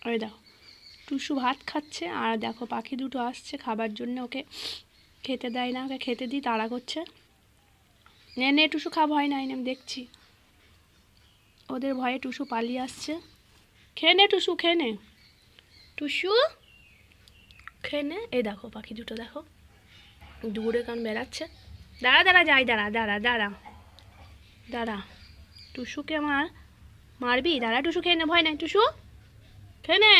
ওই দেখো টুসু ভাত খাচ্ছে, আর দেখো পাখি দুটো আসছে খাবার জন্য, ওকে খেতে দেয় না, ওকে খেতে দিই তাড়া করছে। নে নে টুসু খা, ভয় নাই, আমি দেখছি। ওদের ভয়ে টুসু পালিয়ে আসছে। খেয়ে নে টুসু, খেয়ে নে টুসু, খেয়ে নে। এই দেখো পাখি দুটো দেখো দূরে কান বেড়াচ্ছে। দাঁড়া দাঁড়া যাই, দাঁড়া দাঁড়া দাঁড়া দাঁড়া, টুসুকে আমার মারবি? দাঁড়া টুসু, খেয়ে নে, ভয় নাই টুসু, খেয়ে নে।